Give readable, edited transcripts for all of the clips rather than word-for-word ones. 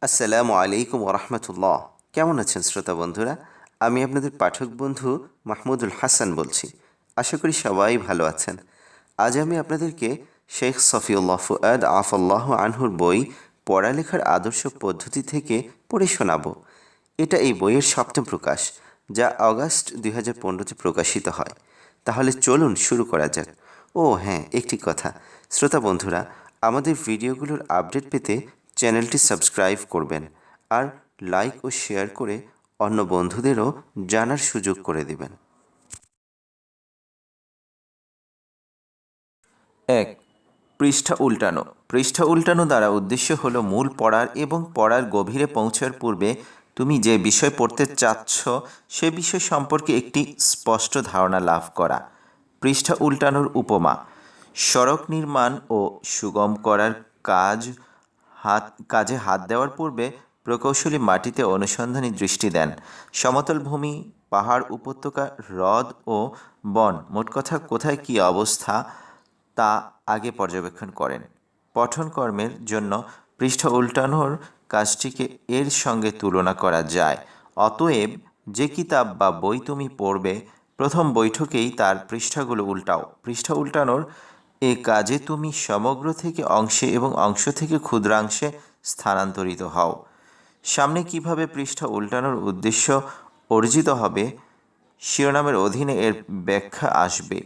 আসসালামু আলাইকুম ওরহমতুল্লাহ। কেমন আছেন শ্রোতা বন্ধুরা? আমি আপনাদের পাঠক বন্ধু মাহমুদুল হাসান বলছি। আশা করি সবাই ভালো আছেন। আজ আমি আপনাদেরকে শেখ সফিউল্লাহ ফুয়াদ আফাল্লাহ আনহুর বই পড়ালেখার আদর্শ পদ্ধতি থেকে পড়ে শোনাব। এটা এই বইয়ের সপ্তম প্রকাশ, যা অগাস্ট 2015-তে প্রকাশিত হয়। তাহলে চলুন শুরু করা যাক। ও হ্যাঁ, একটি কথা, শ্রোতা বন্ধুরা, আমাদের ভিডিওগুলোর আপডেট পেতে চ্যানেলটি সাবস্ক্রাইব করবেন আর লাইক ও শেয়ার করে অন্য বন্ধুদেরও জানার সুযোগ করে দেবেন। 1. পৃষ্ঠা উল্টানো। পৃষ্ঠা উল্টানো দ্বারা উদ্দেশ্য হলো মূল পড়ার এবং পড়ার গভীরে পৌঁছার পূর্বে তুমি যে বিষয় পড়তে চাচ্ছ সে বিষয় সম্পর্কে একটি স্পষ্ট ধারণা লাভ করা। পৃষ্ঠা উল্টানোর উপমা: সড়ক নির্মাণ ও সুগম করার কাজে হাত দেওয়ার পূর্বে প্রকৌশলী মাটিতে অনুসন্ধানী দৃষ্টি দেন। সমতল ভূমি, পাহাড়, উপত্যকা, হ্রদ ও বন, মোট কথা কোথায় কী অবস্থা তা আগে পর্যবেক্ষণ করেন। পঠন কর্মের জন্য পৃষ্ঠা উল্টানোর কাজটিকে এর সঙ্গে তুলনা করা যায়। অতএব যে কিতাব বা বই তুমি পড়বে, প্রথম বৈঠকেই তার পৃষ্ঠাগুলো উল্টাও। পৃষ্ঠা উল্টানোর এ কাজে তুমি সমগ্র থেকে অংশে এবং অংশ থেকে ক্ষুদ্রাংশে স্থানান্তরিত হও। সামনে কিভাবে পৃষ্ঠা উল্টানোর উদ্দেশ্য অর্জিত হবে শিরোনামের অধীনে এর ব্যাখ্যা আসবে।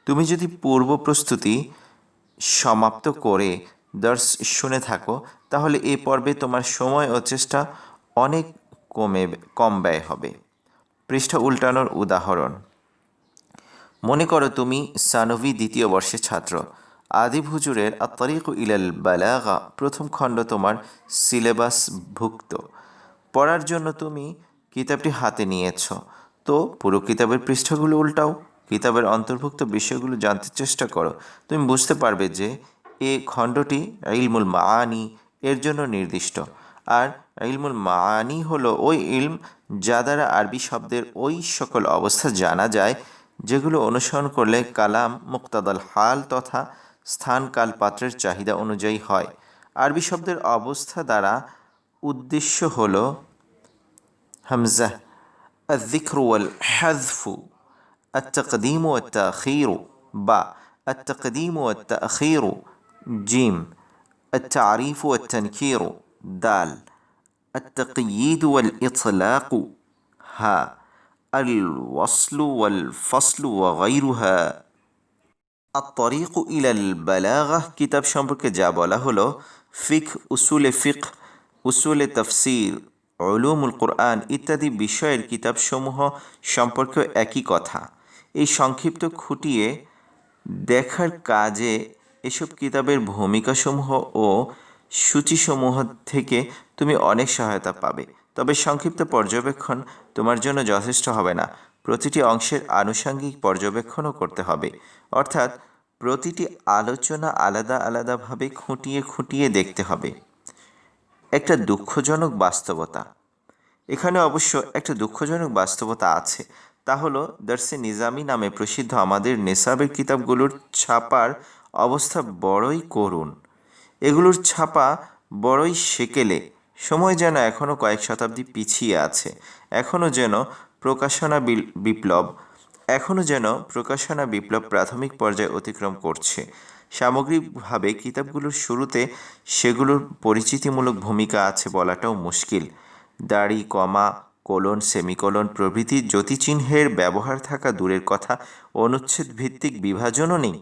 তুমি যদি পূর্ব প্রস্তুতি সমাপ্ত করে দর্স শুনে থাকো, তাহলে এ পর্বে তোমার সময় ও চেষ্টা অনেক কম ব্যয় হবে। পৃষ্ঠা উল্টানোর উদাহরণ: মনে করো তুমি সানভি দ্বিতীয় বর্ষের ছাত্র। আদিব হুজুরের আত-তারিক ইলাল বালাগা প্রথম খণ্ড তোমার সিলেবাসভুক্ত। পড়ার জন্য তুমি কিতাবটি হাতে নিয়েছ, তো পুরো কিতাবের পৃষ্ঠাগুলো উল্টাও। কিতাবের অন্তর্ভুক্ত বিষয়গুলো জানতে চেষ্টা করো। তুমি বুঝতে পারবে যে এ খণ্ডটি ইলমুল মাআনি এর জন্য নির্দিষ্ট, আর ইলমুল মাআনি হলো ওই ইলম যা দ্বারা আরবি শব্দের ওই সকল অবস্থা জানা যায় যেগুলো অনুসরণ করলে কালাম মুক্তাদাল হাল তথা স্থান কাল পাত্রের চাহিদা অনুযায়ী হয়। আরবি শব্দের অবস্থা দ্বারা উদ্দেশ্য হল হামজা, الذكر والحذف، التقديم والتأخير، با، التقديم والتأخير، جيم، التعريف والتنكير، دال، التقييد والإطلاق، ها، الوصل والفصل وغيرها। الطريق إلى البلاغة কিতাব সম্পর্কে যা বলা হলো ফিকহ, উসুলে তাফসীর, উলুমুল কুরআন ইত্যাদি বিষয়ের কিতাবসমূহ সম্পর্কেও একই কথা। এই সংক্ষিপ্ত খুঁটিয়ে দেখার কাজে এসব কিতাবের ভূমিকাসমূহ ও সূচিসমূহ থেকে তুমি অনেক সহায়তা পাবে। তবে সংক্ষিপ্ত পর্যবেক্ষণ তোমার জন্য যথেষ্ট হবে না, প্রতিটি অংশের আনুষঙ্গিক পর্যবেক্ষণও করতে হবে। অর্থাৎ প্রতিটি আলোচনা আলাদা আলাদাভাবে খুঁটিয়ে খুঁটিয়ে দেখতে হবে। একটা দুঃখজনক বাস্তবতা, এখানে অবশ্য একটা দুঃখজনক বাস্তবতা আছে, তা হলো দর্সে নিজামি নামে প্রসিদ্ধ আমাদের নেসাবের কিতাবগুলোর ছাপার অবস্থা বড়ই করুণ। এগুলোর ছাপা বড়ই সেকেলে, সময় যেন এখনও কয়েক শতাব্দী পিছিয়ে আছে। এখনও যেন প্রকাশনা বিপ্লব প্রাথমিক পর্যায়ে অতিক্রম করছে। সামগ্রিকভাবে কিতাবগুলোর শুরুতে সেগুলোর পরিচিতিমূলক ভূমিকা আছে বলাটাও মুশকিল। দাড়ি, কমা, কোলন, সেমিকোলন প্রভৃতি জ্যোতিচিহ্নের ব্যবহার থাকা দূরের কথা, অনুচ্ছেদ ভিত্তিক বিভাজনও নেই,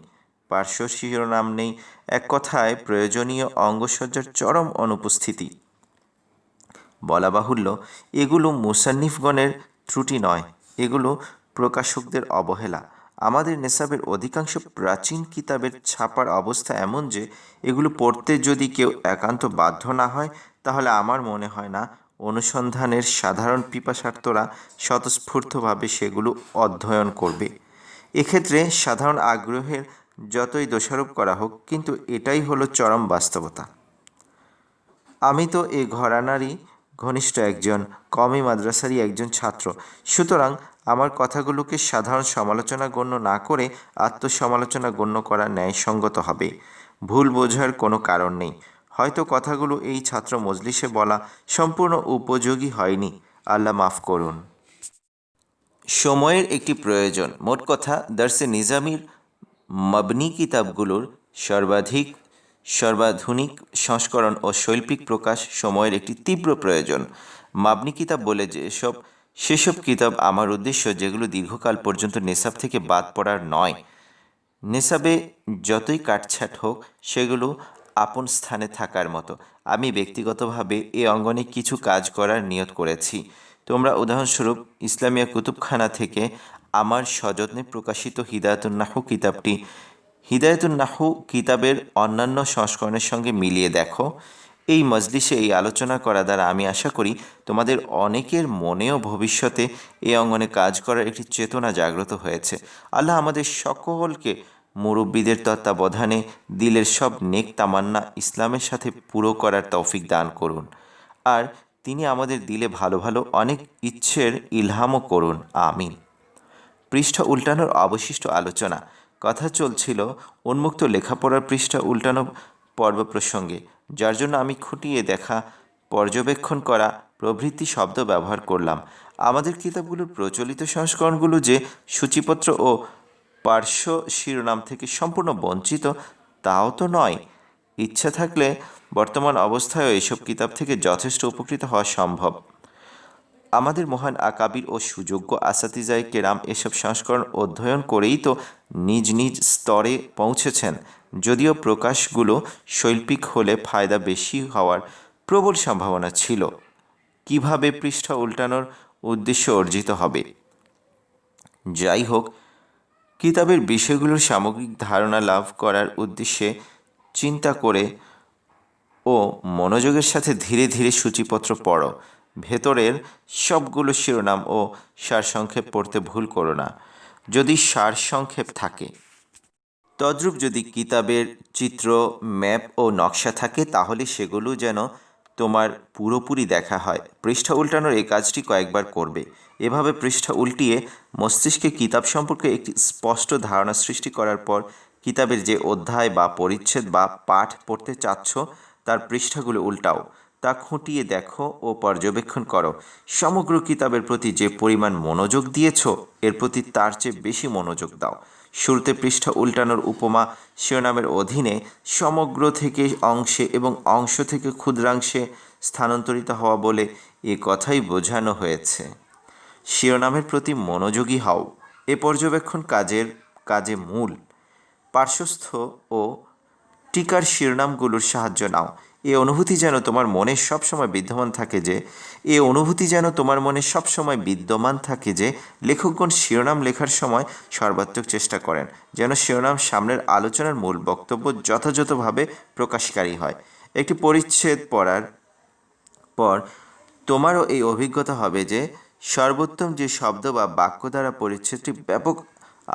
পার্শ্ব শিরোনাম নেই, এক কথায় প্রয়োজনীয় অঙ্গসজ্জার চরম অনুপস্থিতি। বলা বাহুল্য, এগুলো মুসান্নিফগণের ত্রুটি নয়, এগুলো প্রকাশকদের অবহেলা। আমাদের নেসাবের অধিকাংশ প্রাচীন কিতাবের ছাপার অবস্থা এমন যে এগুলো পড়তে যদি কেউ একান্ত বাধ্য না হয়, তাহলে আমার মনে হয় না অনুসন্ধানের সাধারণ পিপাসার্তরা স্বতঃস্ফূর্তভাবে সেগুলো অধ্যয়ন করবে। এক্ষেত্রে সাধারণ আগ্রহের যতই দোষারোপ করা হোক, কিন্তু এটাই হলো চরম বাস্তবতা। আমি তো এ ঘরানারই ঘনিষ্ঠ একজন, কওমি মাদ্রাসারই একজন ছাত্র। সুতরাং আমার কথাগুলোকে সাধারণ সমালোচনা গণ্য না করে আত্মসমালোচনা গণ্য করা ন্যায়সঙ্গত হবে। ভুল বোঝার কোনো কারণ নেই। হয়তো কথাগুলো এই ছাত্র মজলিসে বলা সম্পূর্ণ উপযোগী হয়নি, আল্লাহ মাফ করুন। সময়ের একটি প্রয়োজন। মোট কথা, দার্সে নিজামির মবনি কিতাবগুলোর সর্বাধুনিক সংস্করণ ও শৈল্পিক প্রকাশ সময়ের একটি তীব্র প্রয়োজন। মাবনি কিতাব বলে সেসব কিতাব আমার উদ্দেশ্য যেগুলো দীর্ঘকাল পর্যন্ত নেসাব থেকে বাদ পড়ার নয়। নেসাবে যতই কাটছাট হোক, সেগুলো আপন স্থানে থাকার মতো। আমি ব্যক্তিগতভাবে এ অঙ্গনে কিছু কাজ করার নিয়ত করেছি। তোমরা উদাহরণস্বরূপ ইসলামিয়া কুতুবখানা থেকে আমার সযত্নে প্রকাশিত হিদায়াতুন নাহু কিতাবের অন্যান্য সংস্করণের সঙ্গে মিলিয়ে দেখো। এই মজলিসে এই আলোচনা করা দ্বারা আমি আশা করি তোমাদের অনেকের মনেও ভবিষ্যতে এই অঙ্গনে কাজ করার একটি চেতনা জাগ্রত হয়েছে। আল্লাহ আমাদের সকলকে মুরব্বীদের তত্ত্বাবধানে দিলের সব নেক তামান্না ইসলামের সাথে পুরো করার তৌফিক দান করুন। আর তিনি আমাদের দিলে ভালো ভালো অনেক ইচ্ছের ইলহামও করুন, আমিন। পৃষ্ঠা উল্টানোর অবশিষ্ট আলোচনা। কথা চলছিল উন্মুক্ত লেখাপড়ার পৃষ্ঠা উল্টানো পর্ব প্রসঙ্গে, যার জন্য আমি খুঁটিয়ে দেখা, পর্যবেক্ষণ করা প্রভৃতি শব্দ ব্যবহার করলাম। আমাদের কিতাবগুলোর প্রচলিত সংস্করণগুলো যে সূচিপত্র ও পার্শ্ব শিরোনাম থেকে সম্পূর্ণ বঞ্চিত তাও তো নয়। ইচ্ছা থাকলে বর্তমান অবস্থায়ও এসব কিতাব থেকে যথেষ্ট উপকৃত হওয়া সম্ভব। আমাদের মহান আকাবির ও সুযোগ্য আসাতিজায়ে কেরাম এসব সংস্করণ অধ্যয়ন করেই তো নিজ নিজ স্তরে পৌঁছেছেন। যদিও প্রকাশগুলো শৈল্পিক হলে ফায়দা বেশি হওয়ার প্রবল সম্ভাবনা ছিল। কিভাবে পৃষ্ঠা উল্টানোর উদ্দেশ্য অর্জিত হবে? যাই হোক, কিতাবের বিষয়গুলোর সামগ্রিক ধারণা লাভ করার উদ্দেশ্যে চিন্তা করে ও মনোযোগের সাথে ধীরে ধীরে সূচিপত্র পড়ো। ভেতরের সবগুলো শিরোনাম ও সারসংক্ষেপ পড়তে ভুল করো না, যদি সারসংক্ষেপ থাকে। তদ্রূপ যদি কিতাবের চিত্র, ম্যাপ ও নকশা থাকে, তাহলে সেগুলো যেন তোমার পুরোপুরি দেখা হয়। পৃষ্ঠা উল্টানোর এই কাজটি কয়েকবার করবে। এভাবে পৃষ্ঠা উল্টিয়ে মস্তিষ্কে কিতাব সম্পর্কে একটি স্পষ্ট ধারণা সৃষ্টি করার পর কিতাবের যে অধ্যায় বা পরিচ্ছেদ বা পাঠ পড়তে চাচ্ছ তার পৃষ্ঠাগুলো উল্টাও। তা খুঁটিয়ে দেখো ও পর্যবেক্ষণ করো। সমগ্র কিতাবের প্রতি যে পরিমাণ মনোযোগ দিয়েছ, এর প্রতি তার চেয়ে বেশি মনোযোগ দাও। শুরুতে পৃষ্ঠা উল্টানোর উপমা শিরোনামের অধীনে সমগ্র থেকে অংশে এবং অংশ থেকে ক্ষুদ্রাংশে স্থানান্তরিত হওয়া বলে এ কথাই বোঝানো হয়েছে। শিরোনামের প্রতি মনোযোগী হও। এ পর্যবেক্ষণ কাজে মূল। পার্শ্বস্থ ও টিকার শিরোনামগুলোর সাহায্য নাও। এ অনুভূতি যেন তোমার মনে সবসময় বিদ্যমান থাকে যে লেখকগণ শিরোনাম লেখার সময় সর্বাত্মক চেষ্টা করেন যেন শিরোনাম সামনের আলোচনার মূল বক্তব্য যথাযথভাবে প্রকাশকারী হয়। একটি পরিচ্ছেদ পড়ার পর তোমারও এই অভিজ্ঞতা হবে যে সর্বোত্তম যে শব্দ বা বাক্য দ্বারা পরিচ্ছেদটি ব্যাপক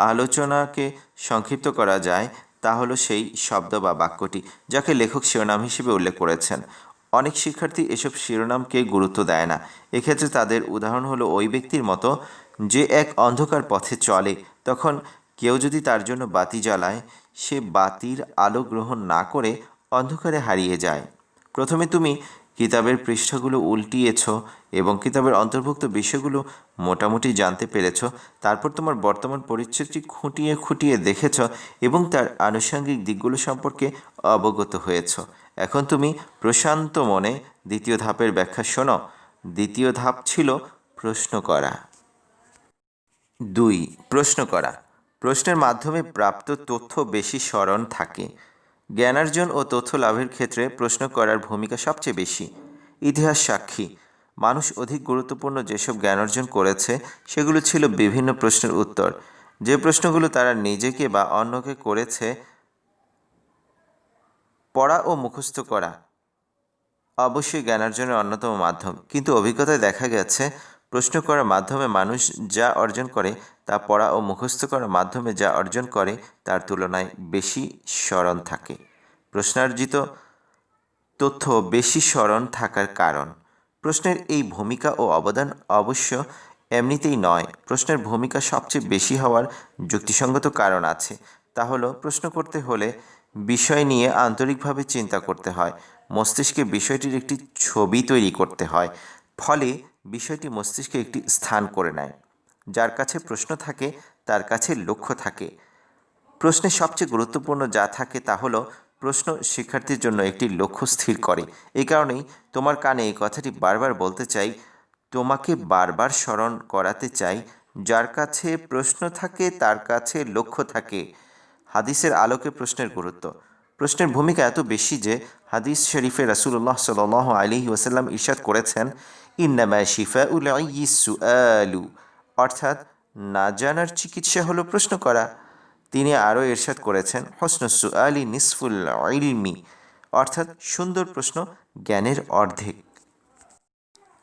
আলোচনাকে সংক্ষিপ্ত করা যায় তা হলো সেই শব্দ বা বাক্যটি যাকে লেখক শিরোনাম হিসেবে উল্লেখ করেছেন। অনেক শিক্ষার্থী এসব শিরোনামকে গুরুত্ব দেয় না। এক্ষেত্রে তাদের উদাহরণ হলো ওই ব্যক্তির মতো যে এক অন্ধকার পথে চলে। তখন কেউ যদি তার জন্য বাতি জ্বালায়, সে বাতির আলো গ্রহণ না করে অন্ধকারে হারিয়ে যায়। প্রথমে তুমি কিতাবের পৃষ্ঠাগুলো উল্টিয়েছ এবং কিতাবের অন্তর্ভুক্ত বিষয়গুলো মোটামুটি জানতে পেরেছ। তারপর তোমার বর্তমান পরিচ্ছেদটি খুঁটিয়ে খুঁটিয়ে দেখেছ এবং তার আনুষঙ্গিক দিকগুলো সম্পর্কে অবগত হয়েছ। এখন তুমি প্রশান্ত মনে দ্বিতীয় ধাপের ব্যাখ্যা শোনো। দ্বিতীয় ধাপ ছিল প্রশ্ন করা। 2. প্রশ্ন করা। প্রশ্নের মাধ্যমে প্রাপ্ত তথ্য বেশি স্মরণ থাকে। জ্ঞানার্জন ও তথ্য লাভের ক্ষেত্রে প্রশ্ন করার ভূমিকা সবচেয়ে বেশি। ইতিহাস সাক্ষী, মানুষ অধিক গুরুত্বপূর্ণ যেসব জ্ঞান অর্জন করেছে সেগুলো ছিল বিভিন্ন প্রশ্নের উত্তর। যে প্রশ্নগুলো তারা নিজেকে বা অন্যকে করেছে। পড়া ও মুখস্থ করা অবশ্যই জ্ঞানার্জনের অন্যতম মাধ্যম, কিন্তু অভিজ্ঞতায় দেখা গেছে প্রশ্ন করার মাধ্যমে মানুষ যা অর্জন করে তা পড়া ও মুখস্থ করার মাধ্যমে যা অর্জন করে তার তুলনায় বেশি স্মরণ থাকে। প্রশ্নার্জিত তথ্য বেশি স্মরণ থাকার কারণ। প্রশ্নের এই ভূমিকা ও অবদান অবশ্য এমনিতেই নয়। প্রশ্নের ভূমিকা সবচেয়ে বেশি হওয়ার যুক্তিসঙ্গত কারণ আছে। তা হলো প্রশ্ন করতে হলে বিষয় নিয়ে আন্তরিকভাবে চিন্তা করতে হয়। মস্তিষ্কে বিষয়টির একটি ছবি তৈরি করতে হয়, ফলে বিষয়টি মস্তিষ্কে একটি স্থান করে নেয়। যার কাছে প্রশ্ন থাকে তার কাছে লক্ষ্য থাকে। প্রশ্নের সবচেয়ে গুরুত্বপূর্ণ যা থাকে তা হলো প্রশ্ন শিক্ষার্থীর জন্য একটি লক্ষ্য স্থির করে। এই কারণেই তোমার কানে এই কথাটি বারবার বলতে চাই, তোমাকে বারবার স্মরণ করাতে চাই, যার কাছে প্রশ্ন থাকে তার কাছে লক্ষ্য থাকে। হাদিসের আলোকে প্রশ্নের গুরুত্ব। প্রশ্নের ভূমিকা এত বেশি যে হাদিস শরীফে রাসূলুল্লাহ সাল্লাল্লাহু আলাইহি ওয়াসাল্লাম ইরশাদ করেছেন, ইন্নামা শিফাউল আইয়্যি সুআলু, অর্থাৎ না জানার চিকিৎসা হলো প্রশ্ন করা। তিনি আরও ইরশাদ করেছেন, হুসনুস সুআলি নিসফুল ইলমি, অর্থাৎ সুন্দর প্রশ্ন জ্ঞানের অর্ধেক।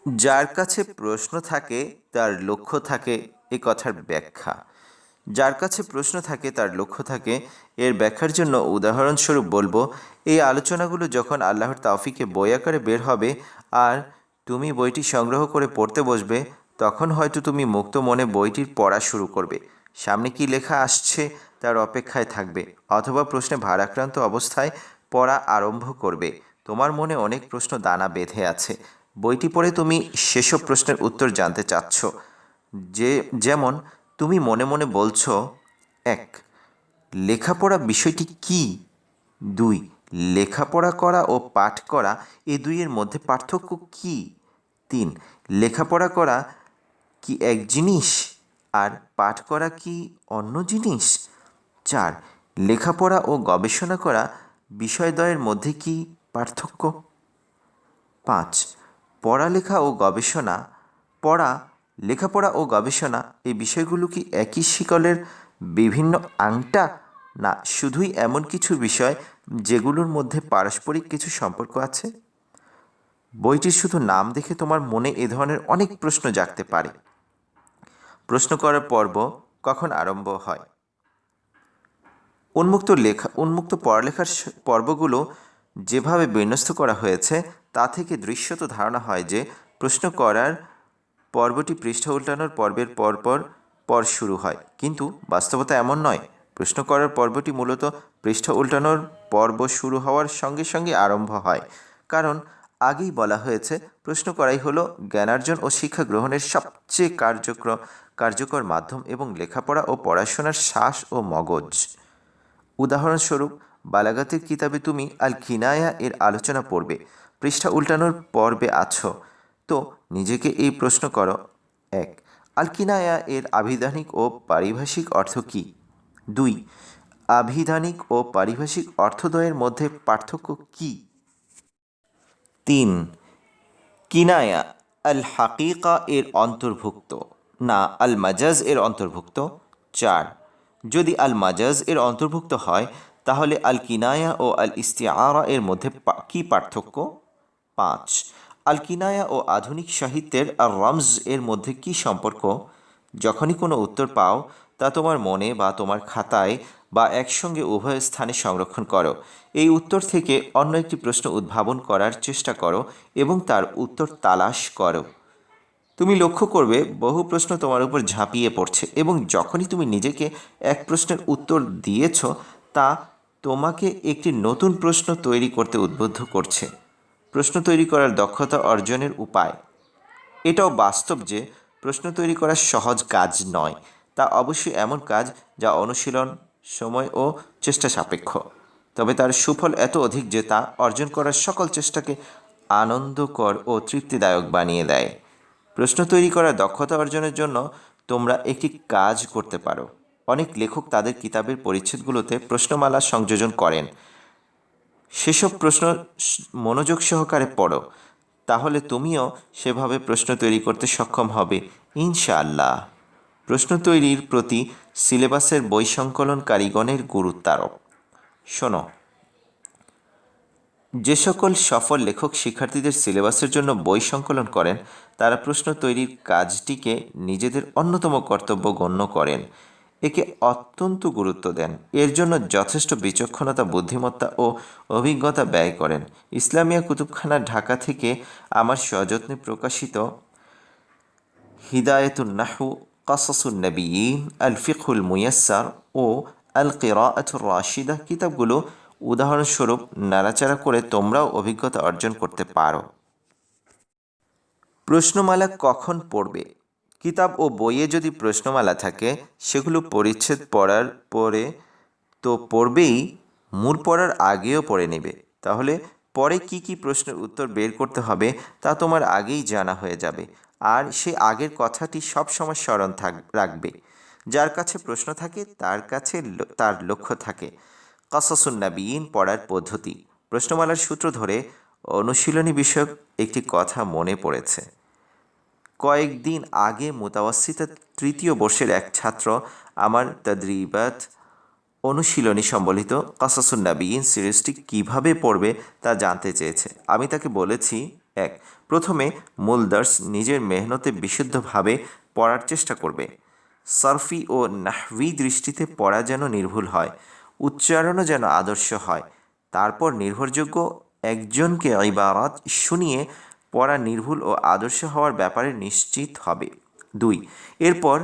যার কাছে প্রশ্ন থাকে তার লক্ষ্য থাকে, এ কথার ব্যাখ্যা। যার কাছে প্রশ্ন থাকে তার লক্ষ্য থাকে, এর ব্যাখ্যার জন্য উদাহরণস্বরূপ বলবো, এই আলোচনাগুলো যখন আল্লাহর তাওফিকে বই আকারে বের হবে আর তুমি বইটি সংগ্রহ করে পড়তে বসবে, তখন হয়তো তুমি মুক্ত মনে বইটির পড়া শুরু করবে। সামনে কি লেখা আসছে তার অপেক্ষায় থাকবে, অথবা প্রশ্নে ভারাক্রান্ত অবস্থায় পড়া আরম্ভ করবে। তোমার মনে অনেক প্রশ্ন দানা বেঁধে আছে। বইটি পড়ে তুমি সেসব প্রশ্নের উত্তর জানতে চাচ্ছ। যেমন তুমি মনে মনে বলছো, 1. লেখাপড়া বিষয়টি কি? 2. লেখাপড়া করা ও পাঠ করা এ দুইয়ের মধ্যে পার্থক্য কি? 3. লেখাপড়া করা কি এক জিনিস আর পাঠ করা কি অন্য জিনিস? 4. লেখাপড়া ও গবেষণা করা বিষয়দ্বয়ের মধ্যে কি পার্থক্য? 5. লেখাপড়া ও গবেষণা এই বিষয়গুলো কি একই শিকলের বিভিন্ন আংটা, না শুধুই এমন কিছু বিষয় যেগুলোর মধ্যে পারস্পরিক কিছু সম্পর্ক আছে? বইটির শুধু নাম দেখে তোমার মনে এ ধরনের অনেক প্রশ্ন জাগতে পারে। প্রশ্ন করার পর্ব কখন আরম্ভ হয়? উন্মুক্ত পড়ালেখার পর্বগুলো যেভাবে বিন্যস্ত করা হয়েছে তা থেকে দৃশ্যত ধারণা হয় যে প্রশ্ন করার পর্বটি পৃষ্ঠা উল্টানোর পর্বের পর শুরু হয়, কিন্তু বাস্তবতা এমন নয়। প্রশ্ন করার পর্বটি মূলত পৃষ্ঠা উল্টানোর পর্ব শুরু হওয়ার সঙ্গে সঙ্গে আরম্ভ হয়, কারণ আগেই বলা হয়েছে প্রশ্ন করাই হলো জ্ঞানার্জন ও শিক্ষা গ্রহণের সবচেয়ে কার্যকর মাধ্যম এবং লেখাপড়া ও পড়াশোনার শ্বাস ও মগজ। উদাহরণস্বরূপ, বালাগাতের কিতাবে তুমি আল কিনায়া এর আলোচনা পড়বে, পৃষ্ঠা উল্টানোর পর্বে আছো, তো নিজেকে এই প্রশ্ন করো, 1. আল কিনায়া এর আভিধানিক ও পারিভাষিক অর্থ কী? 2. আভিধানিক ও পারিভাষিক অর্থদ্বয়ের মধ্যে পার্থক্য কী? 3. কিনায়া আল হাকিকা এর অন্তর্ভুক্ত, না আল মাজাজ এর অন্তর্ভুক্ত? 4. যদি আল মাজাজ এর অন্তর্ভুক্ত হয় তাহলে আল কিনায়া ও আল ইস্তিআরা এর মধ্যে কী পার্থক্য? 5. আল কিনায়া ও আধুনিক সাহিত্যের আর রমজ এর মধ্যে কী সম্পর্ক? যখনই কোনো উত্তর পাও তা তোমার মনে বা তোমার খাতায় বা একসঙ্গে উভয় স্থানে সংরক্ষণ করো। এই উত্তর থেকে অন্য একটি প্রশ্ন উদ্ভাবন করার চেষ্টা করো এবং তার উত্তর তালাশ করো। তুমি লক্ষ্য করবে বহু প্রশ্ন তোমার উপর ঝাঁপিয়ে পড়ছে, এবং যখনই তুমি নিজেকে এক প্রশ্নের উত্তর দিয়েছ তা তোমাকে একটি নতুন প্রশ্ন তৈরি করতে উদ্বুদ্ধ করছে। প্রশ্ন তৈরি করার দক্ষতা অর্জনের উপায়। এটাও বাস্তব যে প্রশ্ন তৈরি করা সহজ কাজ নয়, তা অবশ্যই এমন কাজ যা অনুশীলন, সময় ও চেষ্টা সাপেক্ষ, তবে তার সুফল এত অধিক যে তা অর্জন করার সকল চেষ্টাকে আনন্দকর ও তৃপ্তিদায়ক বানিয়ে দেয়। প্রশ্ন তৈরি করার দক্ষতা অর্জনের জন্য তোমরা একটি কাজ করতে পারো। অনেক লেখক তাদের কিতাবের পরিচ্ছেদগুলোতে প্রশ্নমালা সংযোজন করেন। সেসব প্রশ্ন মনোযোগ সহকারে পড়ো, তাহলে তুমিও সেভাবে প্রশ্ন তৈরি করতে সক্ষম হবে ইনশাআল্লাহ। প্রশ্ন তৈরির প্রতি সিলেবাসের বই সংকলনকারীগণের গুরুত্বারোপ। শোনো, যে সকল সফল লেখক শিক্ষার্থীদের সিলেবাসের জন্য বই সংকলন করেন তারা প্রশ্ন তৈরির কাজটিকে নিজেদের অন্যতম কর্তব্য গণ্য করেন, একে অত্যন্ত গুরুত্ব দেন, এর জন্য যথেষ্ট বিচক্ষণতা, বুদ্ধিমত্তা ও অভিজ্ঞতা ব্যয় করেন। ইসলামিয়া কুতুবখানা, ঢাকা থেকে আমার সযত্নে প্রকাশিত হিদায়াতুন নাহু, কাসাসুন নবিয়্যিন, আল ফিকহুল মুয়াস্সার ও আল কিরাআতুর রাশিদা কিতাবগুলো উদাহরণস্বরূপ নাড়াচাড়া করে তোমরাও অভিজ্ঞতা অর্জন করতে পারো। প্রশ্নমালা কখন পড়বে? কিতাব ও বইয়ে যদি প্রশ্নমালা থাকে সেগুলো পরিচ্ছেদ পড়ার পরে তো পড়বেই, মূল পড়ার আগেও পড়ে নেবে। তাহলে পরে কি কি প্রশ্নের উত্তর বের করতে হবে তা তোমার আগেই জানা হয়ে যাবে। আর সে আগের কথাটি সবসময় স্মরণ রাখবে। যার কাছে প্রশ্ন থাকে তার কাছে তার লক্ষ্য থাকে। কাসাসুন নাবিয়িন পড়ার পদ্ধতি। প্রশ্নমালার সূত্র ধরে অনুশীলনী বিষয়ক একটি কথা মনে পড়েছে। কয়েকদিন আগে মুতাওয়াসিতা তৃতীয় বর্ষের এক ছাত্র আমার তাদরিবাত অনুশীলনী সম্বলিত কাসাসুন নাবিয়িন সিরিজটি কীভাবে পড়বে তা জানতে চেয়েছে। আমি তাকে বলেছি, 1. প্রথমে মূল দার্স নিজের মেহনতে বিশুদ্ধভাবে পড়ার চেষ্টা করবে। সরফি ও নাহভি দৃষ্টিতে পড়া যেন নির্ভুল হয়, উচ্চারণও যেন আদর্শ হয়। তারপর নির্ভরযোগ্য একজনকে ইবারাত শুনিয়ে পড়া নির্ভুল ও আদর্শ হওয়ার ব্যাপারে নিশ্চিত হবে। 2. এরপর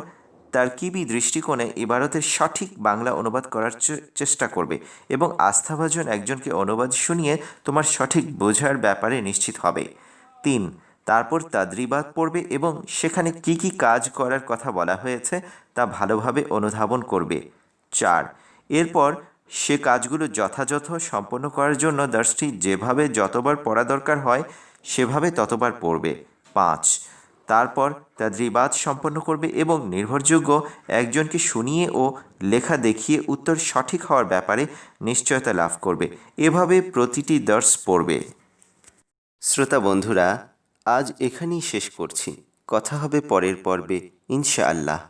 তারকিবি দৃষ্টিকোণে ইবারতের সঠিক বাংলা অনুবাদ করার চেষ্টা করবে এবং আস্থাভাজন একজনকে অনুবাদ শুনিয়ে তোমার সঠিক বোঝার ব্যাপারে নিশ্চিত হবে। 3. তারপর তাদরিবাত পড়বে এবং সেখানে কি কি কাজ করার কথা বলা হয়েছে তা ভালোভাবে অনুধাবন করবে। 4. এরপর সে কাজগুলো যথাযথ সম্পন্ন করার জন্য দার্সটি যেভাবে যতবার পড়া দরকার হয় সেভাবে ততবার পড়বে। 5. তারপর তাদরিবাত সম্পন্ন করবে এবং নির্ভরযোগ্য একজনকে শুনিয়ে ও লেখা দেখিয়ে উত্তর সঠিক হওয়ার ব্যাপারে নিশ্চয়তা লাভ করবে। এভাবে প্রতিটি দার্স পড়বে। শ্রোতা বন্ধুরা, আজ এখানেই শেষ করছি। কথা হবে পরের পর্বে ইনশাআল্লাহ।